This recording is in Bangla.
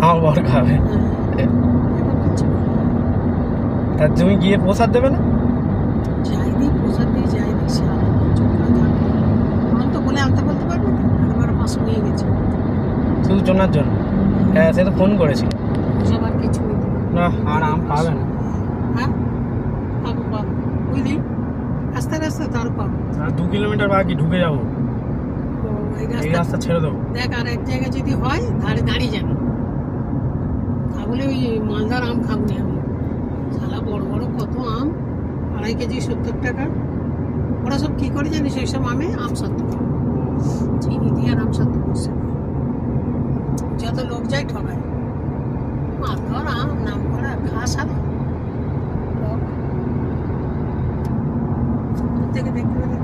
আমার বর খাবে। এবার কিছু বলবো না। তা তুমি গিয়ে প্রসাদ দেবে না? যাই দিই প্রসাদ দিয়ে যাই দিই সে আলাদা চোখটা থাকবে তখন তো বলে আনতে বলতে পারবে না একবার 500 নিয়ে গেছে শুধু চোনার জন্য? হ্যাঁ, সে তো ফোন করেছিল। ওসব আর কিছু নিতে পারবে না, আর আম পাবে না। হ্যাঁ পাবো পাবো বুঝলি আস্তে আস্তে তার পাবো আর 2 কিলোমিটার বাকি ঢুকে যাবো, তো এই এই রাস্তা রাস্তা ছেড়ে দেবো। দেখ আর এক জায়গায় যদি হয় ধারে দাঁড়িয়ে যাবে তাহলে ওই মালদার আম খাবো না আমি শালা বড় বড় কত আম 2.5 কেজি 70 টাকা ওরা সব কী করে জানিস ওই সব আমে আম সত্য চিনি দিয়ে আর আম সত্য করছে যত লোক যায় ঠকায় মালদার আম নাম করা ঘাস আর থেকে দেখতে পেতে